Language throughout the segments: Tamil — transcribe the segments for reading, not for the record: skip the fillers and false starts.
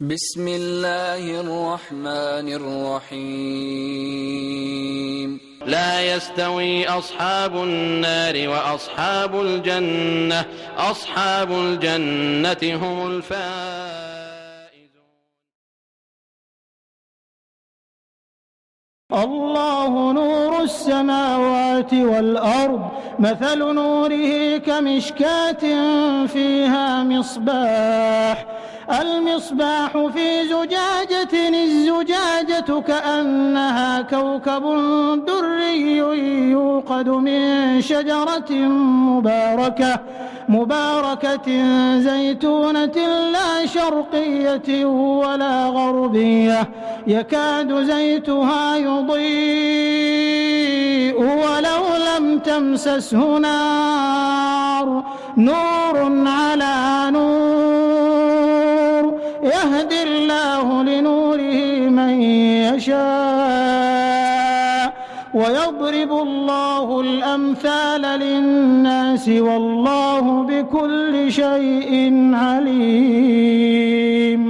بسم الله الرحمن الرحيم لا يستوي أصحاب النار وأصحاب الجنة أصحاب الجنة هم الفائزون. الله نور السماوات والأرض مثل نوره كمشكاة فيها مصباح المصباح في زجاجة الزجاجة كأنها كوكب دري يوقد من شجرة مباركة زيتونة لا شرقية ولا غربية يكاد زيتها يضيء ولو لم تمسسه نور على نور يهدي الله لنوره من يشاء ويضرب الله الأمثال للناس والله بكل شيء عليم.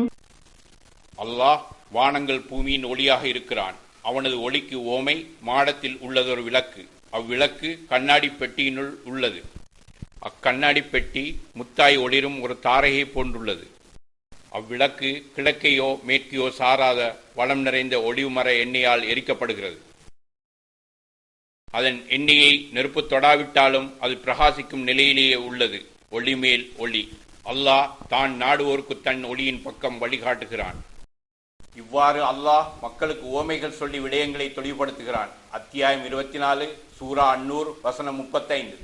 அல்லாஹ் வானங்கள் பூமியின் ஒளியாக இருக்கிறான். அவனது ஒளிக்கு ஓமை மாடத்தில் உள்ளதொரு விளக்கு. அவ்விளக்கு கண்ணாடி பெட்டியினுள் உள்ளது. அக்கண்ணாடி பெட்டி முத்தாய் ஒளிரும் ஒரு தாரையை போன்றுள்ளது. அவ்விளக்கு கிழக்கையோ மேற்கையோ சாராத வளம் நிறைந்த ஒளிவுமர எண்ணெயால் எரிக்கப்படுகிறது. அதன் எண்ணெயை நெருப்பு தொடாவிட்டாலும் அது பிரகாசிக்கும் நிலையிலேயே உள்ளது. ஒளி மேல் ஒளி. அல்லாஹ் தான் நாடுவோருக்கு தன் ஒளியின் பக்கம் வழிகாட்டுகிறான். இவ்வாறு அல்லாஹ் மக்களுக்கு ஓமைகள் சொல்லி விடயங்களை தெளிவுபடுத்துகிறான். அத்தியாயம் 24, சூரா அன்னூர், வசனம் 35.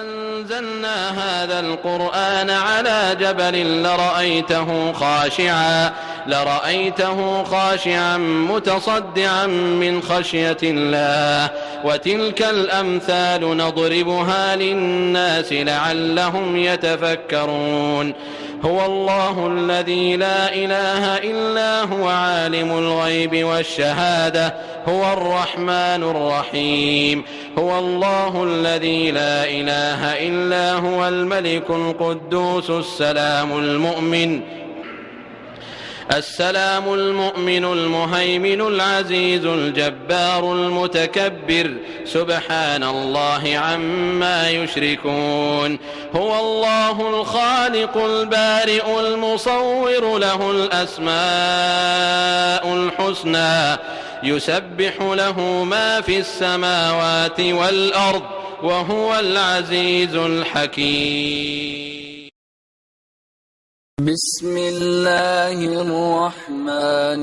أنزلنا هذا القرآن على جبل لرأيته خاشعا متصدعا من خشية الله وتلك الأمثال نضربها للناس لعلهم يتفكرون. هو الله الذي لا إله إلا هو عالم الغيب والشهادة هو الرحمن الرحيم. هو الله الذي لا إله إلا هو الملك القدوس السلام المؤمن المهيمن العزيز الجبار المتكبر سبحان الله عما يشركون. هو الله الخالق البارئ المصور له الأسماء الحسنى يسبح له ما في السماوات والأرض وهو العزيز الحكيم. بسم الله الرحمن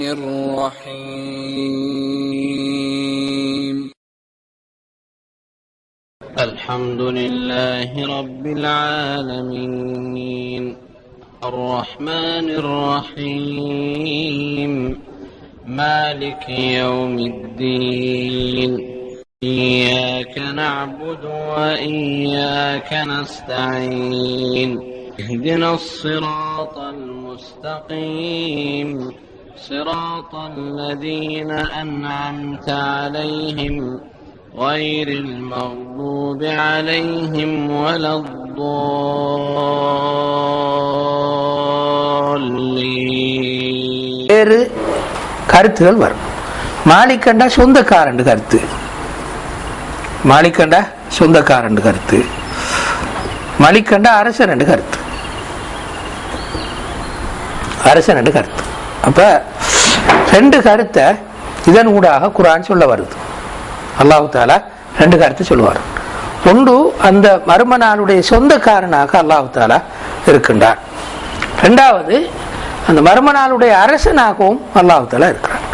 الرحيم الحمد لله رب العالمين الرحمن الرحيم مالك يوم الدين إياك نعبد وإياك نستعين اهدنا الصراط المستقيم صراط الذين أنعمت عليهم غير المغضوب عليهم ولا الضالين. கருத்துகள் வரும். மாலிகண்டா சொந்தக்காரண்டு கருத்து, மாலிகண்டா சொந்தக்காரண்டு கருத்து, மலிகண்டா அரசன் என்று கருத்து, அரசன் என்று கருத்து. அப்ப ரெண்டு கருத்தை இதன் ஊடாக குர்ஆன் சொல்ல வருது. அல்லாஹ் தஆலா ரெண்டு கருத்து சொல்லுவார். ஒன்று, அந்த மர்ம நாளுடைய சொந்தக்காரனாக அல்லாஹ் தஆலா இருக்கின்றான். இரண்டாவது, அந்த மர்ம நாளுடைய அரசனாகவும் அல்லாஹ் தஆலா இருக்கிறான்.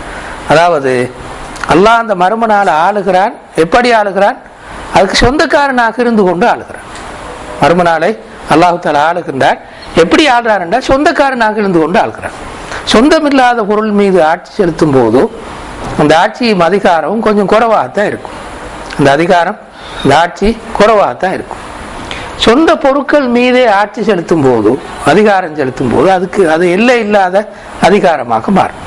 அதாவது அல்லாஹ் அந்த மர்ம நாளை ஆளுகிறான். எப்படி ஆளுகிறான்? அதுக்கு சொந்தக்காரனாக இருந்து கொண்டு ஆளுகிறான். மர்ம நாளை அல்லாஹ் தஆலா ஆளுகின்றான். எப்படி ஆளுறான் என்றால் சொந்தக்காரனாக இருந்து கொண்டு ஆளுகிறான். சொந்தமில்லாத பொருள் மீது ஆட்சி செலுத்தும் போது அந்த ஆட்சியும் அதிகாரமும் கொஞ்சம் குறைவாகத்தான் இருக்கும். அந்த அதிகாரம், இந்த ஆட்சி குறைவாகத்தான் இருக்கும். சொந்த பொருட்கள் மீதே ஆட்சி செலுத்தும் போது, அதிகாரம் செலுத்தும் போது அது எல்லை இல்லாத அதிகாரமாக மாறும்,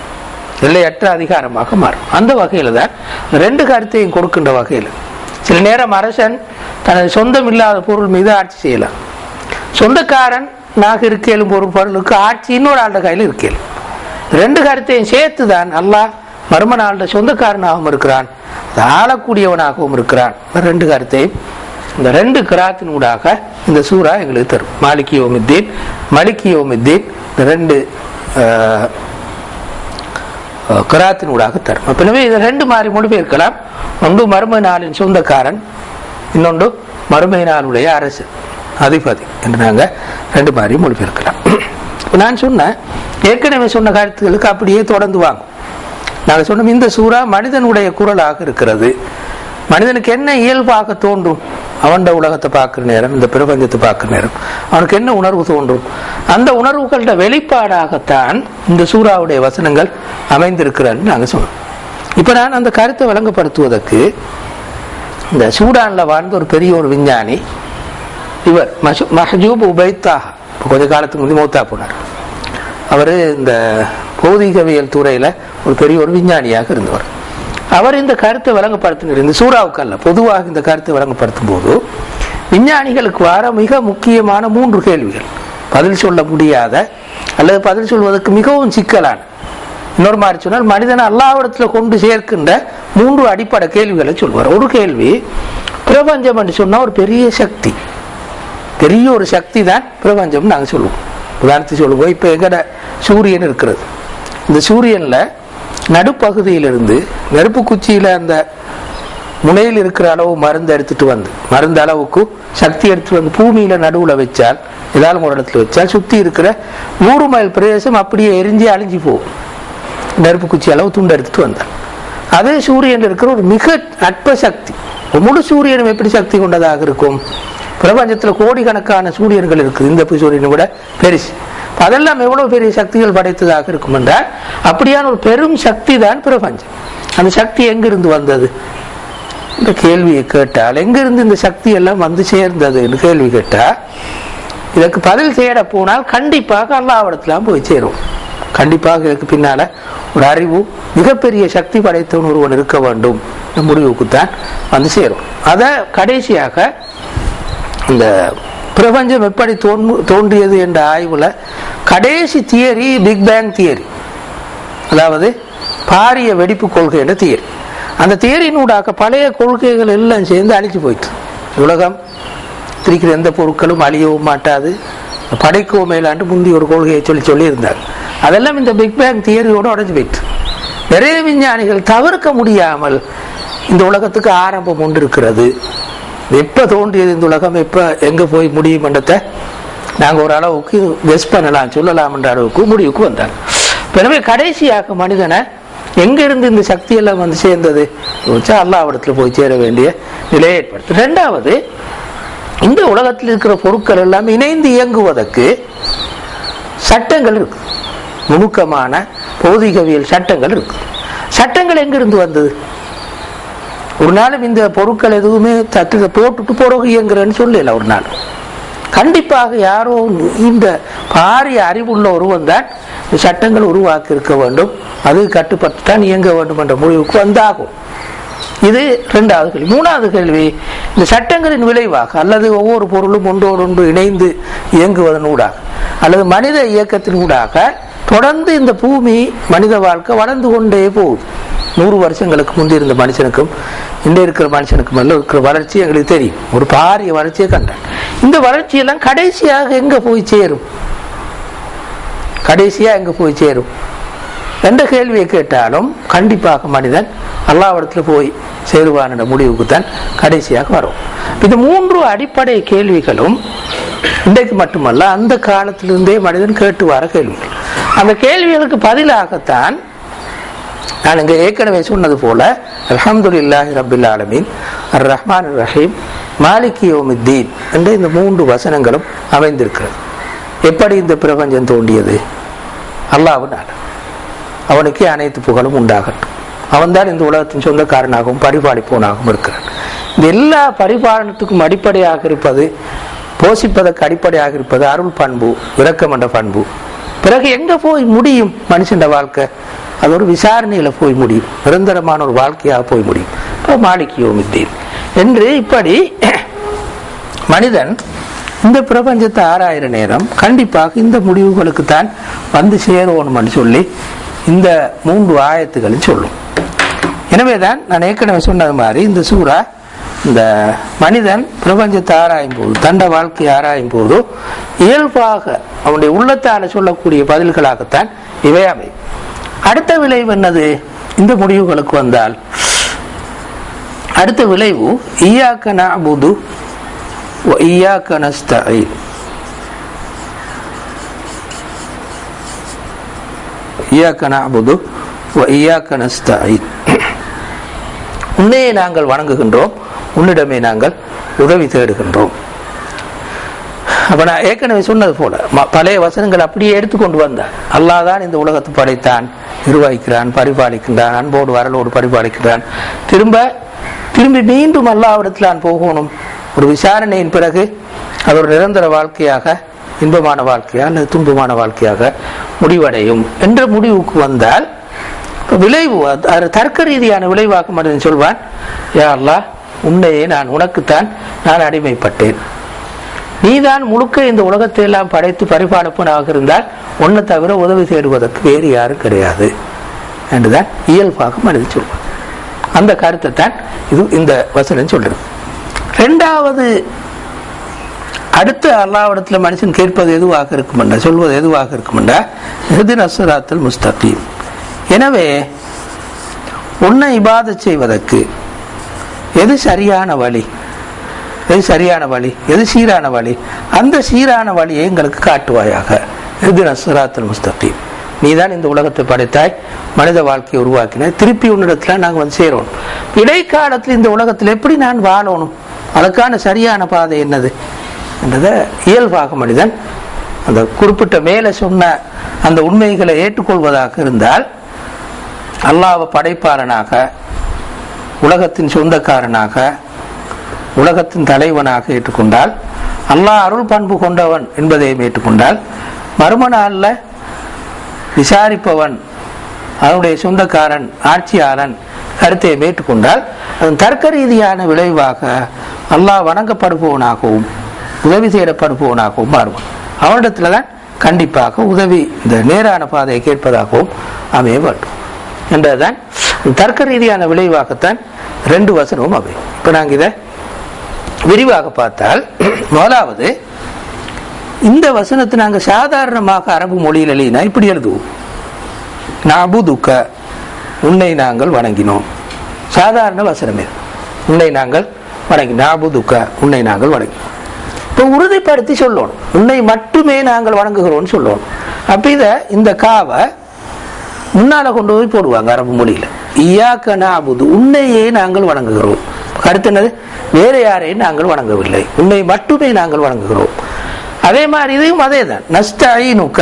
எல்லையற்ற அதிகாரமாக மாறும். அந்த வகையில தான் ரெண்டு கருத்தையும் கொடுக்கின்ற வகையில் சில நேரம் அரசன் தனது சொந்தம் இல்லாத பொருள் மீது ஆட்சி செய்யலாம். சொந்தக்காரன் நாக இருக்கேலும் ஒரு பொருளுக்கு ஆட்சி இன்னொரு ஆண்ட கையில் இருக்கேலும். ரெண்டு கருத்தையும் சேர்த்து தான் அல்லாஹ் மர்ம நாள்ட சொந்தக்காரனாகவும் இருக்கிறான், ஆளக்கூடியவனாகவும் இருக்கிறான். ரெண்டு கருத்தையும் இந்த ரெண்டு கிராத்தினூடாக இந்த சூரா எங்களுக்கு தரும். மாலிகி யௌமித்தீன், மலிகி யௌமித்தீன், இந்த ரெண்டு கிராத்தினூடாக தரும். எனவே இதை ரெண்டு மாதிரி மொழிபெயர்க்கலாம். ஒன்று மறுமை நாளின் சொந்தக்காரன், இன்னொன்று மறுமை நாளுடைய அரசு அதிபதி என்று நாங்கள் ரெண்டு மாதிரி மொழிபெயர்க்கலாம். நான் சொன்ன ஏற்கனவே சொன்ன கருத்துக்களுக்கு அப்படியே தொடர்ந்து வாங்கும். நாங்கள் சொன்னோம் இந்த சூறா மனிதனுடைய குரலாக இருக்கிறது. மனிதனுக்கு என்ன இயல்பாக தோன்றும், அவன் உலகத்தை பார்க்குற நேரம், இந்த பிரபஞ்சத்தை பார்க்குற நேரம் அவனுக்கு என்ன உணர்வு தோன்றும், அந்த உணர்வுகளோட வெளிப்பாடாகத்தான் இந்த சூறாவுடைய வசனங்கள் அமைந்திருக்கிறான்னு நாங்கள் சொன்னோம். இப்போ நான் அந்த கருத்தை விளங்கப்படுத்துவதற்கு இந்த சூடானில் வாழ்ந்த ஒரு பெரிய ஒரு விஞ்ஞானி, இவர் மஹஜூப் உபைத்தாக கொஞ்ச காலத்துக்கு முந்தைய மௌத்தா போனார். அவர் இந்த பௌதிகவியல் துறையில் ஒரு பெரிய ஒரு விஞ்ஞானியாக இருந்தவர். அவர் இந்த கருத்தை விளங்கப்படுத்தினார். இந்த சூறாவுக்கு அல்ல, பொதுவாக இந்த கருத்தை விளங்கப்படுத்தும் போது விஞ்ஞானிகளுக்கு வர மிக முக்கியமான 3 கேள்விகள், பதில் சொல்ல முடியாத அல்லது பதில் சொல்வதற்கு மிகவும் சிக்கலான, இன்னொரு மாதிரி சொன்னால் மனிதனை அல்லாஹ்விடத்தில் கொண்டு சேர்க்கின்ற 3 அடிப்படை கேள்விகளை சொல்வார். ஒரு கேள்வி, பிரபஞ்சம் என்று சொன்னால் ஒரு பெரிய சக்தி, பெரிய ஒரு சக்தி தான் பிரபஞ்சம் நாங்கள் சொல்லுவோம். உதாரணத்துக்கு சொல்லுவோம், இப்போ எங்கட சூரியன் இருக்கிறது. இந்த சூரியனில் நடுப்பகுதியிலிருந்து நெருப்பு குச்சியில் அந்த முனையில் இருக்கிற அளவு மருந்து எடுத்துட்டு வந்து, மருந்து அளவுக்கு சக்தி எடுத்துட்டு வந்து பூமியில நடுவில் வச்சால், ஏதாவது ஒரு இடத்துல வச்சால் சுற்றி இருக்கிற 100 மைல் பிரதேசம் அப்படியே எரிஞ்சு அழிஞ்சு போகும். நெருப்பு குச்சி அளவு துண்டு எடுத்துட்டு வந்தால் அதே சூரியன் இருக்கிற ஒரு மிக அற்ப சக்தி. முழு சூரியனும் எப்படி சக்தி கொண்டதாக இருக்கும்? பிரபஞ்சத்தில் கோடிக்கணக்கான சூரியன்கள் இருக்குது, இந்த சூரியனை விட பெருசு. அதெல்லாம் எவ்வளவு பெரிய சக்திகள் படைத்ததாக இருக்கும் என்றால் அப்படியான ஒரு பெரும் சக்தி தான் பிரபஞ்சம். அந்த சக்தி எங்கிருந்து வந்தது இந்த கேள்வியை கேட்டால், எங்கிருந்து இந்த சக்தி எல்லாம் வந்து சேர்ந்தது என்று கேள்வி கேட்டால், இதற்கு பதில் தேட போனால் கண்டிப்பாக அல்லாஹ்விடத்தில் போய் சேரும். கண்டிப்பாக இதற்கு பின்னால ஒரு அறிவு, மிகப்பெரிய சக்தி படைத்தவன் ஒருவன் இருக்க வேண்டும் முடிவுக்குத்தான் வந்து சேரும். அதை கடைசியாக இந்த பிரபஞ்சம் எப்படி தோன்றியது என்ற ஆய்வுல கடைசி தியரி பிக் பேங் தியரி, அதாவது பாரிய வெடிப்பு கொள்கை என்ற தியரி. அந்த தியரியினூடாக பழைய கொள்கைகள் எல்லாம் சேர்ந்து அழிச்சு போயிட்டு, உலகம் இருக்கிற எந்த பொருட்களும் அழியவும் மாட்டாது, படைக்கவும் மேலாண்டு முந்தி ஒரு கொள்கையை சொல்லி இருந்தார். அதெல்லாம் இந்த பிக் பேங் தியரியோடு உடைஞ்சு போயிட்டு, நிறைய விஞ்ஞானிகள் தவிர்க்க முடியாமல் இந்த உலகத்துக்கு ஆரம்பம் ஒன்று இருக்கிறது, எப்ப தோன்றியது இந்த உலகம், எப்ப எங்க போய் முடியும் என்றதை நாங்கள் ஒரு அளவுக்கு கெஸ் பண்ணலாம், சொல்லலாம் என்ற அளவுக்கு முடிவுக்கு வந்தாங்க. எனவே கடைசியாக மனிதனை எங்க இருந்து இந்த சக்தி எல்லாம் வந்து சேர்ந்தது, அல்லாஹ்விடத்துல போய் சேர வேண்டிய நிலையை ஏற்படுத்து. 2வது, இந்த உலகத்தில் இருக்கிற பொருட்கள் எல்லாம் இணைந்து இயங்குவதற்கு சட்டங்கள் இருக்கு, நுணுக்கமான பௌதிகவியல் சட்டங்கள் இருக்கு. சட்டங்கள் எங்கிருந்து வந்தது? ஒரு நாளும் இந்த பொருட்கள் எதுவுமே தட்டு போட்டுட்டு போறோம் இயங்குறேன்னு சொல்லல. ஒரு நாள் கண்டிப்பாக யாரோ இந்த பாரிய அறிவுள்ள ஒருவன் தான் சட்டங்கள் உருவாக்கி இருக்க வேண்டும், அது கட்டுப்பட்டு தான் இயங்க வேண்டும் என்ற முடிவுக்கு வந்தாகும். இது 2வது கேள்வி. 3வது கேள்வி, இந்த சட்டங்களின் விளைவாக அல்லது ஒவ்வொரு பொருளும் ஒன்றோடொன்று இணைந்து இயங்குவதன் ஊடாக அல்லது மனித இயக்கத்தின் ஊடாக தொடர்ந்து இந்த பூமி மனித வாழ்க்கை வளர்ந்து கொண்டே போகுது. 100 வருஷங்களுக்கு முந்தி இருந்த மனுஷனுக்கும் இன்றைய இருக்கிற மனுஷனுக்கும் எல்லாம் இருக்கிற வளர்ச்சி எங்களுக்கு தெரியும், ஒரு பாரிய வளர்ச்சியை கண்டான். இந்த வளர்ச்சியெல்லாம் கடைசியாக எங்க போய் சேரும்? கடைசியா எங்க போய் சேரும் என்ற கேள்வியை கேட்டாலும் கண்டிப்பாக மனிதன் அல்லாஹ்விடத்துல போய் சேருவான் என்ற முடிவுக்கு தான் கடைசியாக வரும். இந்த 3 அடிப்படை கேள்விகளும் இன்றைக்கு மட்டுமல்ல, அந்த காலத்திலிருந்தே மனிதன் கேட்டு வர கேள்விகள். அந்த கேள்விகளுக்கு பதிலாகத்தான் நான் இங்கே ஏற்கனவே சொன்னது போல அல்ஹம்துலில்லாஹி ரப்பில் ஆலமீன், அர் ரஹ்மான் ரஹீம், மாலிகி யௌமித்தீன் என்ற இந்த 3 வசனங்களும் அமைந்திருக்கிறது. எப்படி இந்த பிரபஞ்சம் தோன்றியது? அல்லாஹ்வினால், அவனுக்கே அனைத்து புகழும் உண்டாகட்டும். அவன்தான் இந்த உலகத்தின் சொந்தக்காரனாகவும் பரிபாலிப்பவனாகவும் இருக்கிறான். இந்த எல்லா பரிபாலனத்துக்கும் அடிப்படையாக இருப்பது போஷிப்பதற்கு அடிப்படையாக இருப்பது அருள் பண்பு, இரக்கம் என்ற பண்பு. பிறகு எங்க போய் முடியும் மனுஷன் வாழ்க்கை? அது ஒரு விசாரணையில போய் முடியும், நிரந்தரமான ஒரு வாழ்க்கையாக போய் முடியும். மாலிக் யௌமித்தீன் என்று இப்படி மனிதன் இந்த பிரபஞ்சத்தை ஆராயிற நேரம் கண்டிப்பாக இந்த முடிவுகளுக்கு தான் வந்து சேரணும்னு சொல்லி இந்த 3 ஆயத்துகளும் சொல்லும். எனவேதான் நான் ஏற்கனவே சொன்னது மாதிரி இந்த சூரா இந்த மனிதன் பிரபஞ்சத்தை ஆராயும் போது, தண்ட வாழ்க்கையை ஆராயும் போது இயல்பாக அவனுடைய உள்ளத்தால சொல்லக்கூடிய பதில்களாகத்தான் இவை அவை. அடுத்த விளைவு என்னது? இந்த முடிவுகளுக்கு வந்தால் அடுத்த விளைவு இய்யாக நஅபுது வ இய்யாக நஸ்தஈன். இய்யாக நஅபுது வ இய்யாக நஸ்தஈன். உன்னையே நாங்கள் வணங்குகின்றோம், உன்னிடமே நாங்கள் உதவி தேடுகின்றோம். அப்ப நான் ஏற்கனவே சொன்னது போல பழைய வசனங்கள் அப்படியே எடுத்துக்கொண்டு வந்தார். அல்லாஹ் தான் இந்த உலகத்தை படைத்தான், நிர்வகிக்கிறான், பரிபாலிக்கின்றான், அன்போடு வரலோடு பரிபாலிக்கிறான். திரும்பி மீண்டும் அல்லாஹ்விடத்தில் நான் போகணும். ஒரு விசாரணையின் பிறகு அது ஒரு நிரந்தர வாழ்க்கையாக, இன்பமான வாழ்க்கையாக அல்லது துன்பமான வாழ்க்கையாக முடிவடையும் என்ற முடிவுக்கு வந்தால் விளைவு தர்க்க ரீதியான விளைவாக மனிதன் சொல்வான், யா அல்லாஹ், உன்னையே நான் உனக்குத்தான் நான் அடிமைப்பட்டேன், நீதான் முழுக்க இந்த உலகத்தை எல்லாம் படைத்து பரிபாலிப்பனாக இருந்தால் உன்னை தவிர உதவி தேடுவதற்கு வேறு யாரும் கிடையாது என்றுதான் இயல்பாக மனிதன் சொல்வான். அந்த கருத்தை தான் இது இந்த வசனம் சொல்றது. இரண்டாவது, அடுத்த அல்லாஹ்விடத்தில் மனுஷன் கேட்பது எதுவாக இருக்குமெண்டா, சொல்வது எதுவாக இருக்குமெண்டா, இஹ்தினஸ் ஸிராத்தல் முஸ்தகீம். எனவே உன்னை இபாதத் செய்வதற்கு எது சரியான வழி, எது சரியான வழி, எது சீரான வழி, அந்த சீரான வழியை எங்களுக்கு காட்டுவாயாக. இஹ்தினஸ் ஸிராத்தல் முஸ்தகீம். நீதான் இந்த உலகத்தை படைத்தாய், மனித வாழ்க்கையை உருவாக்கினாய், திருப்பி உன்னிடத்துல நாங்கள் வந்து சேரணும். இடைக்காலத்தில் இந்த உலகத்தில் எப்படி நான் வாழணும், அதுக்கான சரியான பாதை என்னது என்றதை இயல்பாக மனிதன் அந்த குறிப்பிட்ட மேலே சொன்ன அந்த உண்மைகளை ஏற்றுக்கொள்வதாக இருந்தால், அல்லாஹ்வை படைப்பாளனாக, உலகத்தின் சொந்தக்காரனாக, உலகத்தின் தலைவனாக ஏற்றுக்கொண்டால், அல்லாஹ் அருள் பண்பு கொண்டவன் என்பதையும் ஏற்றுக்கொண்டால், மறும நாளில் விசாரிப்பவன், அவனுடைய சொந்தக்காரன், ஆட்சியாளன் கருத்தை ஏற்றுக்கொண்டால், அதன் தர்க்க ரீதியான விளைவாக அல்லாஹ் வணங்கப்படுபவனாகவும் உதவி செய்யப்படுபவனாகவும் மாறுவான். அவனிடத்துல தான் கண்டிப்பாக உதவி, இந்த நேரான பாதையை கேட்பதாகவும் அமைய வேண்டும் என்றதுதான் தர்க்க ரீதியான விளைவாகத்தான் 2 வசனமும் அமையும். இப்ப நாங்கள் இதை விரிவாக பார்த்தால், முதலாவது, இந்த வசனத்தை நாங்கள் சாதாரணமாக அரபு மொழியில் எழுதினா இப்படி எழுதுவோம், நஅபுதுக, உன்னை நாங்கள் வணங்கினோம். சாதாரண வசனமே, உன்னை நாங்கள் வணங்கி, நஅபுதுக, உன்னை நாங்கள் வணங்கினோம். இப்போ உறுதிப்படுத்தி சொல்லணும், உன்னை மட்டுமே நாங்கள் வணங்குகிறோம்னு சொல்லணும். அப்ப இதை இந்த காவை முன்னால கொண்டு போய் போடுவாங்க அரபு மொழியில, இய்யாக நஅபுது, உன்னையே நாங்கள் வணங்குகிறோம். கருத்து என்னது? வேற யாரையும் நாங்கள் வணங்கவில்லை, உன்னை மட்டுமே நாங்கள் வணங்குகிறோம். அதே மாதிரி இதையும் அதே தான், நஸ்தஈனுக,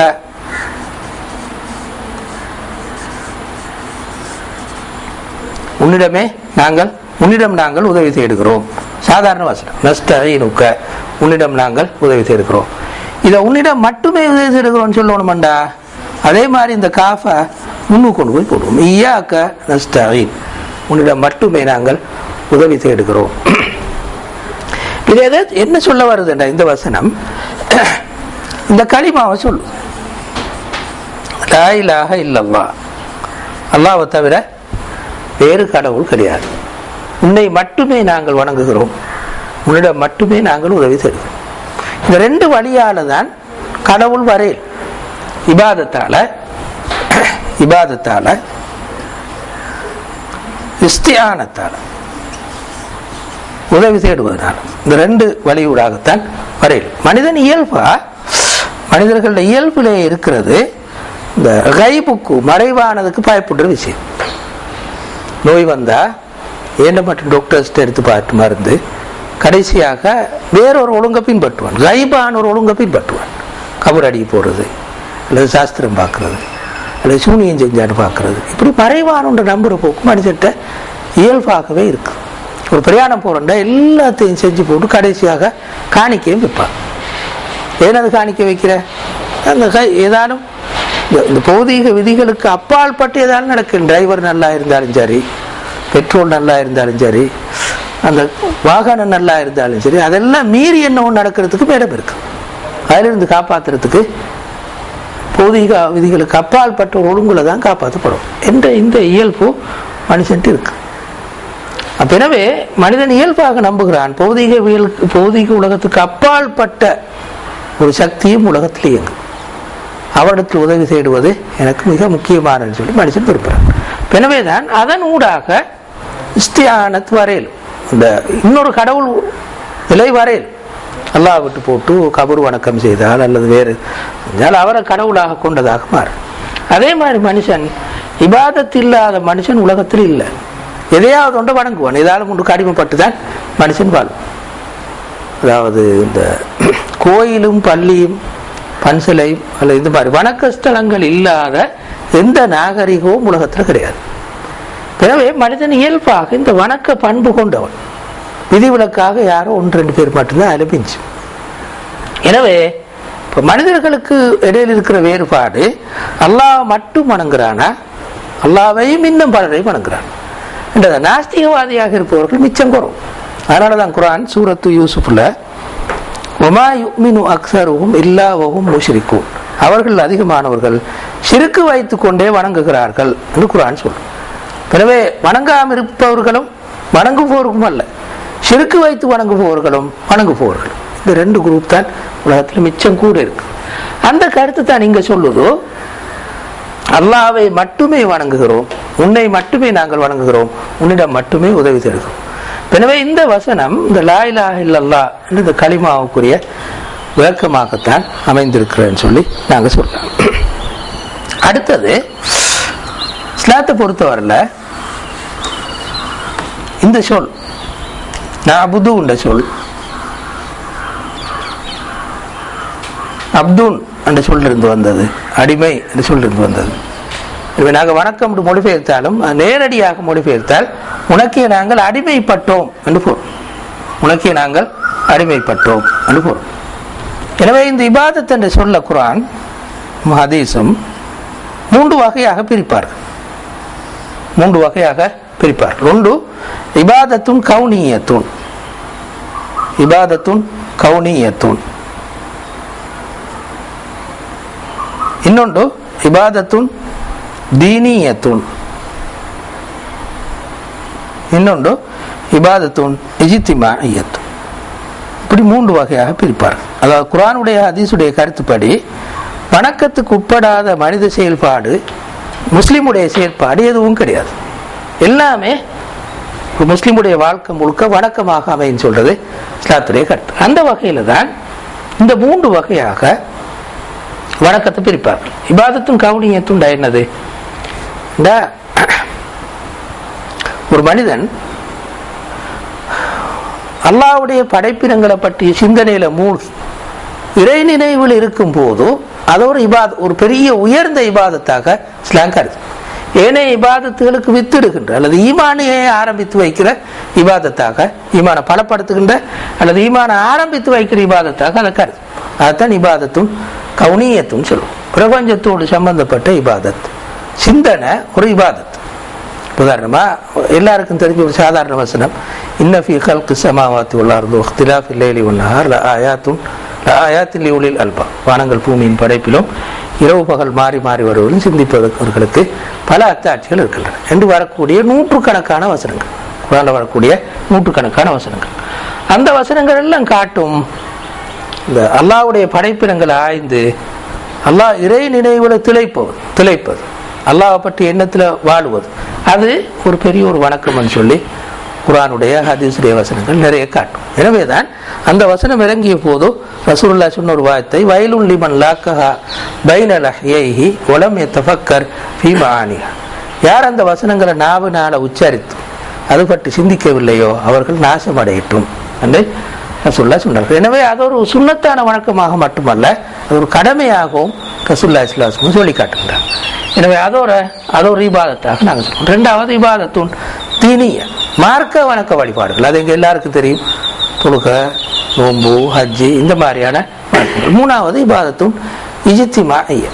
உன்னிடம் நாங்கள் உதவி தேடுகிறோம். சாதாரண வசனம், நஸ்தஈனுக, உன்னிடம் நாங்கள் உதவி தேடுகிறோம். இதை உன்னிடம் மட்டுமே உதவி தேடுகிறோம் சொல்லணும்டா. அதே மாதிரி இந்த காஃபை முன்னுக்கு கொண்டு போய் போடுவோம், இய்யாக நஸ்தஈன், உன்னிடம் மட்டுமே நாங்கள் உதவி தேடுகிறோம். இது என்ன சொல்ல வருதுண்டா இந்த வசனம்? இந்த கலிமாவை சொல்லு, லா இலாஹ இல்லல்லாஹ், அல்லாஹ்வை தவிர வேறு கடவுள் கிடையாது, உன்னை மட்டுமே நாங்கள் வணங்குகிறோம், உன்னிடம் மட்டுமே நாங்கள் உதவி தருகிறோம். இந்த 2 வழியால தான் கடவுள் வரையில் இபாதத்தால இஸ்திஆனத்தால உதவி தேடுவதனால, இந்த 2 வழியூடாகத்தான் வரையில் மனிதன் மனிதர்களுடைய இயல்பிலே இருக்கிறது இந்த கைபுக்கு, மறைவானதுக்கு பயப்படுற விஷயம். நோய் வந்தா என்ன மட்டும் டாக்டர்ஸ்ட் எடுத்து பார்த்து மருந்து, கடைசியாக வேறொரு ஒழுங்கை பின்பற்றுவான், கைபான ஒரு ஒழுங்கை பின்பற்றுவான். கபர் அடி போடுறது, அல்லது சாஸ்திரம் பார்க்கறது, அல்லது சூனியம் செஞ்சான்னு பார்க்கறது, இப்படி மறைவான நம்புற போக்கு மனிதர்கிட்ட இயல்பாகவே இருக்கு. ஒரு பிரயாணம் போறோம்னா எல்லாத்தையும் செஞ்சு போட்டு கடைசியாக காணிக்கையும் வைப்பான். ஏன் அது காணிக்க வைக்கிற? அந்த ஏதாலும் இந்த பௌதீக விதிகளுக்கு அப்பால் பட்டு ஏதாலும் நடக்கும். டிரைவர் நல்லா இருந்தாலும் சரி, பெட்ரோல் நல்லா இருந்தாலும் சரி, அந்த வாகனம் நல்லா இருந்தாலும் சரி, அதெல்லாம் மீறி என்ன ஒன்று நடக்கிறதுக்கு இடம் இருக்கு. அதிலிருந்து காப்பாற்றுறதுக்கு பௌதீக விதிகளுக்கு அப்பால் பட்ட ஒழுங்குல தான் காப்பாற்றப்படும் என்ற இந்த இயல்பு மனுஷன்ட்டு இருக்கு. அப்ப எனவே மனிதன் இயல்பாக நம்புகிறான் பௌதீக உலகத்துக்கு அப்பால் பட்ட ஒரு சக்தியும் உலகத்திலே இயங்கும். அவரிடத்தில் உதவி தேடுவது எனக்கு மிக முக்கியமானது சொல்லி மனுஷன் விரும்புகிறான். எனவேதான் அதன் ஊடாக இஸ்தியானத் வரையில் இந்த இன்னொரு கடவுள் நிலை வரையில் அல்லாஹ் விட்டு போட்டு கபர் வணக்கம் செய்தால் அல்லது வேறு அவரை கடவுளாக கொண்டதாக மாறும். அதே மாதிரி மனுஷன் இபாதத் இல்லாத மனுஷன் உலகத்தில் இல்லை. எதையாவது ஒன்றை வணங்குவான். ஏதாவது ஒன்றுக்கு அடிமைப்பட்டுதான் மனுஷன் வாழும். அதாவது இந்த கோயிலும் பள்ளியும் பன்சிலையும் அல்லது இந்த மாதிரி வணக்க ஸ்தலங்கள் இல்லாத எந்த நாகரிகமும் உலகத்தில் கிடையாது. எனவே மனிதன் இயல்பாக இந்த வணக்க பண்பு கொண்டவன். விதிவிலக்காக யாரோ 1-2 பேர் மட்டும்தான் அதில் பிஞ்சு. எனவே இப்போ மனிதர்களுக்கு இடையில் இருக்கிற வேறுபாடு, அல்லாஹ் மட்டும் வணங்குறானா, அல்லாஹ்வையும் இன்னும் பலரையும் வணங்குறான் என்ற நாஸ்திகவாதியாக இருப்பவர்கள் மிச்சம் குறம். அதனால தான் குர்ஆன் சூரத்து யூசுஃப்ல வமா யுமினு அக்ஸருஹும் இல்லா வஹும் முஷ்ரிகூன், அவர்கள் அதிகமானவர்கள் ஷிர்க் வைத்துக் கொண்டே வணங்குகிறார்கள் என்று குர்ஆன் சொல்லும். எனவே வணங்காமல் இருப்பவர்களும் வணங்குபவர்களும் அல்ல, ஷிர்க் வைத்து வணங்குபவர்களும் வணங்குபவர்கள், இந்த 2 குரூப் தான் உலகத்தில் மிச்சம் கூட இருக்கு. அந்த கருத்து தான் இங்க சொல்லுதோ, அல்லாஹ்வை மட்டுமே வணங்குகிறோம், உன்னை மட்டுமே நாங்கள் வணங்குகிறோம், உன்னிடம் மட்டுமே உதவி தருகிறோம். எனவே இந்த வசனம் இந்த லா இலாஹ இல்லல்லாஹ் என்ற இந்த கலிமாவுக்குரிய விளக்கமாகத்தான் அமைந்திருக்கிறேன்னு சொல்லி நாங்கள் சொல்லலாம். அடுத்தது இஸ்லாத்தை பொறுத்தவரையில் இந்த சொல் நஅபுது என்ற சொல் அப்துன் என்ற சொல்லிருந்து வந்தது, அடிமை என்ற சொல்லிருந்து வந்தது. இப்போ நாங்கள் வணக்கம் என்று மொழிபெயர்த்தாலும் நேரடியாக மொழிபெயர்த்தால் உனக்கே நாங்கள் அடிமைப்பட்டோம் என்று பொருள். உனக்கே நாங்கள் அடிமைப்பட்டோம் என்று பொருள். எனவே இந்த இபாதத் என்று சொல்ல குர்ஆன் ஹதீஸும் 3 வகையாக பிரிப்பார்கள். 3 வகையாக பிரிப்பார்கள். ஒன்று இபாதத்துன் கௌனியத்துன், இபாதத்துன் கௌனியத்துன். இன்னொன்று இபாதத்துன் தீனியத்துன், இன்னொன்று இபாதத்துன் இஜ்திமாஇயத்துன். இப்படி 3 வகையாக பிரிப்பார்கள். அதாவது குர்ஆனுடைய ஹதீஸுடைய கருத்துப்படி வணக்கத்துக்கு உட்படாத மனித செயல்பாடு, முஸ்லிமுடைய செயல்பாடு எதுவும் கிடையாது. எல்லாமே முஸ்லிமுடைய வாழ்க்கை முழுக்க வணக்கமாக அமைன்னு சொல்றது இஸ்லாத்துடைய கருத்து. அந்த வகையில தான் இந்த 3 வகையாக வணக்கத்தை பிரிப்பார்கள். இபாதத்தும் கவுனியத்தும் என்னது? ஒரு மனிதன் அல்லாஹ்வுடைய படைப்பினங்களை பற்றிய சிந்தனையில மூழ்கி இறை நினைவில் இருக்கும் போது அது ஒரு பெரிய உயர்ந்த இபாதத்தாக இஸ்லாம் கருது. ஏனைய இபாதத்துகளுக்கு வித்திடுகின்ற அல்லது ஈமானையை ஆரம்பித்து வைக்கிற இபாதத்தாக, ஈமான பலப்படுத்துகின்ற அல்லது ஈமானை ஆரம்பித்து வைக்கிற இபாதத்தாக அதை கருது. அதுதான் இபாதத்தும் கவுனியத்தும் சொல்லுவோம். பிரபஞ்சத்தோடு சம்பந்தப்பட்ட இபாதத், சிந்தனை ஒரு இபாதத். உதாரணமா எல்லாருக்கும் தெரிஞ்ச ஒரு சாதாரண வசனம், இன்ன ஃபீ கல்கி ஸமாவாத்தி வல் அர்தி வக்திலாஃபில் லைலி வன் நஹார் லஆயாத்தின் லிஉலில் அல்பாப், வானங்கள் பூமியின் படைப்பிலும் இரவு பகல் மாறி மாறி வருவதும் சிந்திப்பவர்களுக்கு பல அத்தாட்சிகள் இருக்கின்றன என்று வரக்கூடிய 100கணக்கான வசனங்கள், குர்ஆன்ல வரக்கூடிய 100கணக்கான வசனங்கள். அந்த வசனங்கள் எல்லாம் காட்டும் இந்த அல்லாஹ்வுடைய படைப்பினங்களை ஆய்ந்து அல்லாஹ் இறை நினைவுல திளைப்பது, அல்லாஹ்வை பற்றி எண்ணத்தில் வாழுவது, அது ஒரு பெரிய ஒரு வணக்கம்னு சொல்லி குர்ஆனுடைய ஹதீஸுடைய வசனங்கள் நிறைய காட்டும். எனவேதான் அந்த வசனம் இறங்கிய போது ரசூலுல்லாஹ் சொன்ன ஒரு வார்த்தை, வயலுன் லிமன் லாக்கஹா பைன லஹ்யைஹி வலம் யதஃபக்கர் ஃபீ மஆனிஹா, யார் அந்த வசனங்களை நாவினால உச்சரித்து அது பற்றி சிந்திக்கவில்லையோ அவர்கள் நாசம் அடையட்டும் என்று ரசூலுல்லாஹ் சொன்னார்கள். எனவே அது ஒரு சுன்னத்தான வணக்கமாக மட்டுமல்ல, அது ஒரு கடமையாகவும் ரசூலுல்லாஹி ஸல்லல்லாஹு அலைஹி வஸல்லம் சொல்லி காட்டுகிறார். எனவே அது ஒரு இபாதத்தாக நாங்கள் சொல்றோம். 2வது இபாதத்துன் தீனிய, மார்க்க வணக்க வழிபாடுகள். அது எங்க எல்லாருக்கும் தெரியும். தொழுகை, நோம்பு, ஹஜ்ஜி, இந்த மாதிரியான வணக்கங்கள். மூணாவது இபாதத்தும் இஜ்திமாஇய்யா,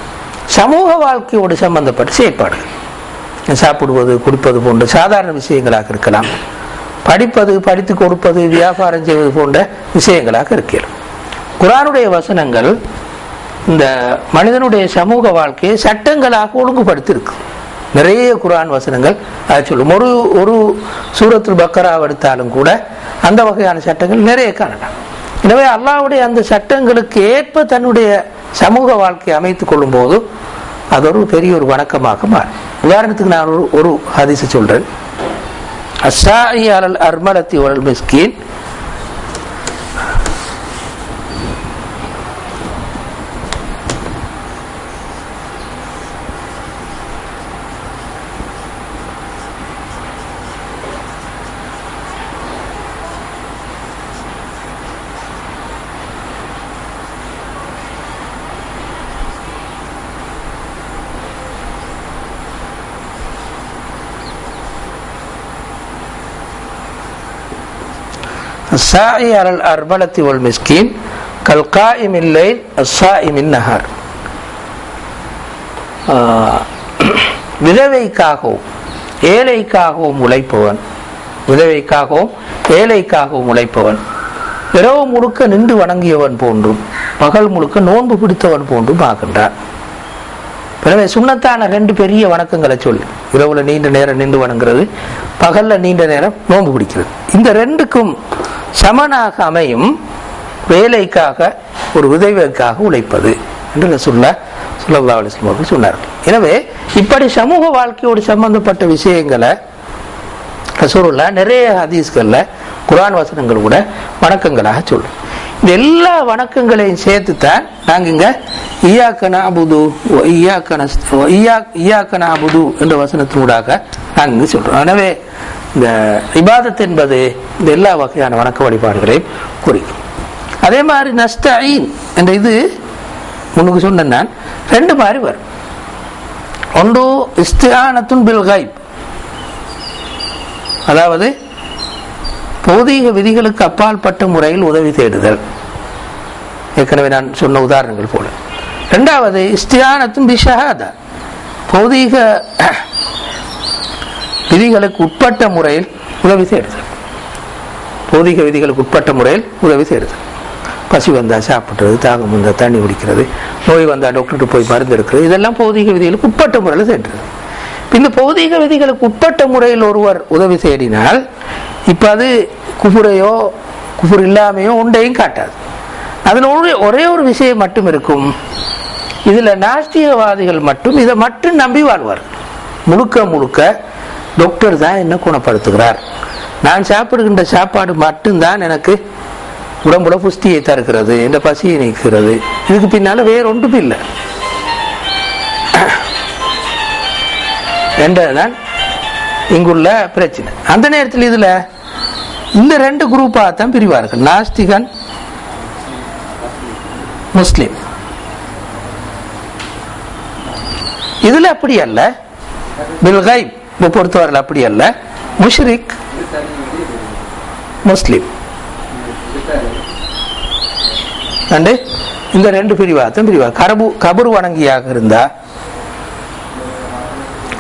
சமூக வாழ்க்கையோடு சம்பந்தப்பட்ட செயற்பாடுகள். சாப்பிடுவது, குடிப்பது போன்ற சாதாரண விஷயங்களாக இருக்கலாம். படிப்பது, படித்து கொடுப்பது, வியாபாரம் செய்வது போன்ற விஷயங்களாக இருக்கலாம். குர்ஆனுடைய வசனங்கள் இந்த மனிதனுடைய சமூக வாழ்க்கையை சட்டங்களாக ஒழுங்குபடுத்தி இருக்கு. நிறைய குர்ஆன் வசனங்கள் அதை சொல்லும். ஒரு சூரத்துல் பக்கராவை எடுத்தாலும் கூட அந்த வகையான சட்டங்கள் நிறைய காணலாம். எனவே அல்லாஹ்வுடைய அந்த சட்டங்களுக்கு ஏற்ப தன்னுடைய சமூக வாழ்க்கையை அமைத்துக் கொள்ளும் போது அது ஒரு பெரிய ஒரு வணக்கமாக மாறும். உதாரணத்துக்கு நான் ஒரு ஹதீஸை சொல்றேன். அஸ்ஸாஇ அலல் அர்மலத்தி வல் மிஸ்கீன், الساعي على الأرملة والمسكين كالقائم الليل الصائم النهار. விதவைக்காகவும் ஏழைக்காகவும் உழைப்பவன், விதவைக்காகவும் ஏழைக்காகவும் உழைப்பவன் இரவு முழுக்க நின்று வணங்கியவன் போன்றும் பகல் முழுக்க நோன்பு பிடித்தவன் போன்றும் ஆகின்றான். எனவே சுன்னத்தான ரெண்டு பெரிய வணக்கங்களை சொல்லு. இரவுல நீண்ட நேரம் நின்று வணங்குறது, பகல்ல நீண்ட நேரம் நோன்பு பிடிக்கிறது. இந்த ரெண்டுக்கும் சமனாக அமையும் வேலைக்காக ஒரு விதவைக்காக உழைப்பது என்று ரசூலுல்லாஹ் ஸல்லல்லாஹு அலைஹி வஸல்லம் அவர்கள் சொன்னார்கள். எனவே இப்படி சமூக வாழ்க்கையோடு சம்பந்தப்பட்ட விஷயங்களை ரசூலுல்லாஹ் நிறைய ஹதீஸ்கள்ல குர்ஆன் வசனங்கள் கூட வணக்கங்களாக சொல்லும். இந்த எல்லா வணக்கங்களையும் சேர்த்துத்தான் நாங்க இங்க இய்யாக நஅபுது வ இய்யாக நஅபுது என்ற வசனத்தினூடாக நாங்க இங்கு சொல்றோம். எனவே இந்த இபாதத் என்பது இந்த எல்லா வகையான வணக்க வழிபாடுகளையும் குறிக்கும். அதே மாதிரி நஸ்தஈன் என்ற இது முன்னுக்கு சொன்ன நான் ரெண்டு மாதிரி வரும். ஒன்று இஸ்திஆனத்துன் பில் கைப், அதாவது பௌதீக விதிகளுக்கு அப்பாற்பட்ட முறையில் உதவி தேடுதல், ஏற்கனவே நான் சொன்ன உதாரணங்கள் போல. இரண்டாவது இஸ்திஆனத்துன் பி ஷஹாதா, பௌதீக விதிகளுக்கு உட்பட்ட முறையில் உதவி தேடுதல், பௌதீக விதிகளுக்கு உட்பட்ட முறையில் உதவி தேடுதல். பசி வந்தால் சாப்பிட்றது, தாகம் வந்தால் தண்ணி குடிக்கிறது, நோய் வந்தால் டாக்டர்கிட்ட போய் மருந்து எடுக்கிறது, இதெல்லாம் பௌதீக விதிகளுக்கு உட்பட்ட முறையில் தேடுறது. இந்த பௌதீக விதிகளுக்கு உட்பட்ட முறையில் ஒருவர் உதவி தேடினால் இப்ப அது குஃபுரையோ குஃபுர் இல்லாமையோ ஒன்றையும் காட்டாது. அதில் ஒரே ஒரு விஷயம் மட்டும் இருக்கும். இதுல நாஸ்திகவாதிகள் மட்டும் இதை மட்டும் நம்பி வாழ்வார். முழுக்க முழுக்க டாக்டர் தான் என்ன குணப்படுத்துகிறார், நான் சாப்பிடுகின்ற சாப்பாடு மட்டும்தான் எனக்கு உடம்புல புஷ்டியை தருகிறது, என்ற பசியை நீக்கிறது, இதுக்கு பின்னால வேற ஒன்றும் இல்லை என்றதுதான் இங்குள்ள பிரச்சனை. அந்த நேரத்தில் இதுல இந்த ரெண்டு குரூப்பா தான் பிரிவார்கள், நாஸ்திகன் முஸ்லிம். இதுல அப்படி அல்ல, பில்கைப் பொறுத்தவரையில் அப்படி அல்ல, முஷ்ரிக் முஸ்லிம் இந்த ரெண்டு பிரிவாத்தான் பிரிவா. கபர் வணங்கியாக இருந்தா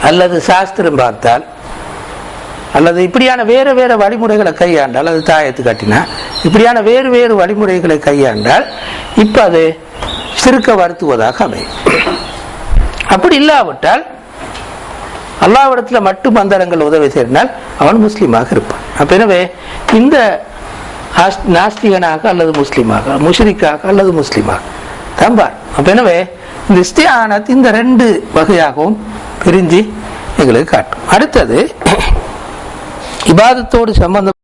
அல்லது சாஸ்திரம் பார்த்தால் அல்லது இப்படியான வேறு வேறு வழிமுறைகளை கையாண்டால், அது தாயத்து கட்டினா இப்படியான வேறு வேறு வழிமுறைகளை கையாண்டால் இப்ப அது சிறுக்க வருத்துவதாக அமையும். அப்படி இல்லாவிட்டால் அல்லாஹ்விடத்துல மட்டும் மந்திரங்கள் உதவி செய்தால் அவன் முஸ்லீமாக இருப்பான். அப்ப எனவே இந்த நாஸ்திகனாக அல்லது முஸ்லீமாக, முஷ்ரிக்காக அல்லது முஸ்லீமாக தம்பார். அப்ப எனவே இந்த இஸ்திஆனத் இந்த ரெண்டு வகையாகவும் பிரிஞ்சு எங்களுக்கு காட்டும். அடுத்தது இபாதத்தோடு சம்பந்தம்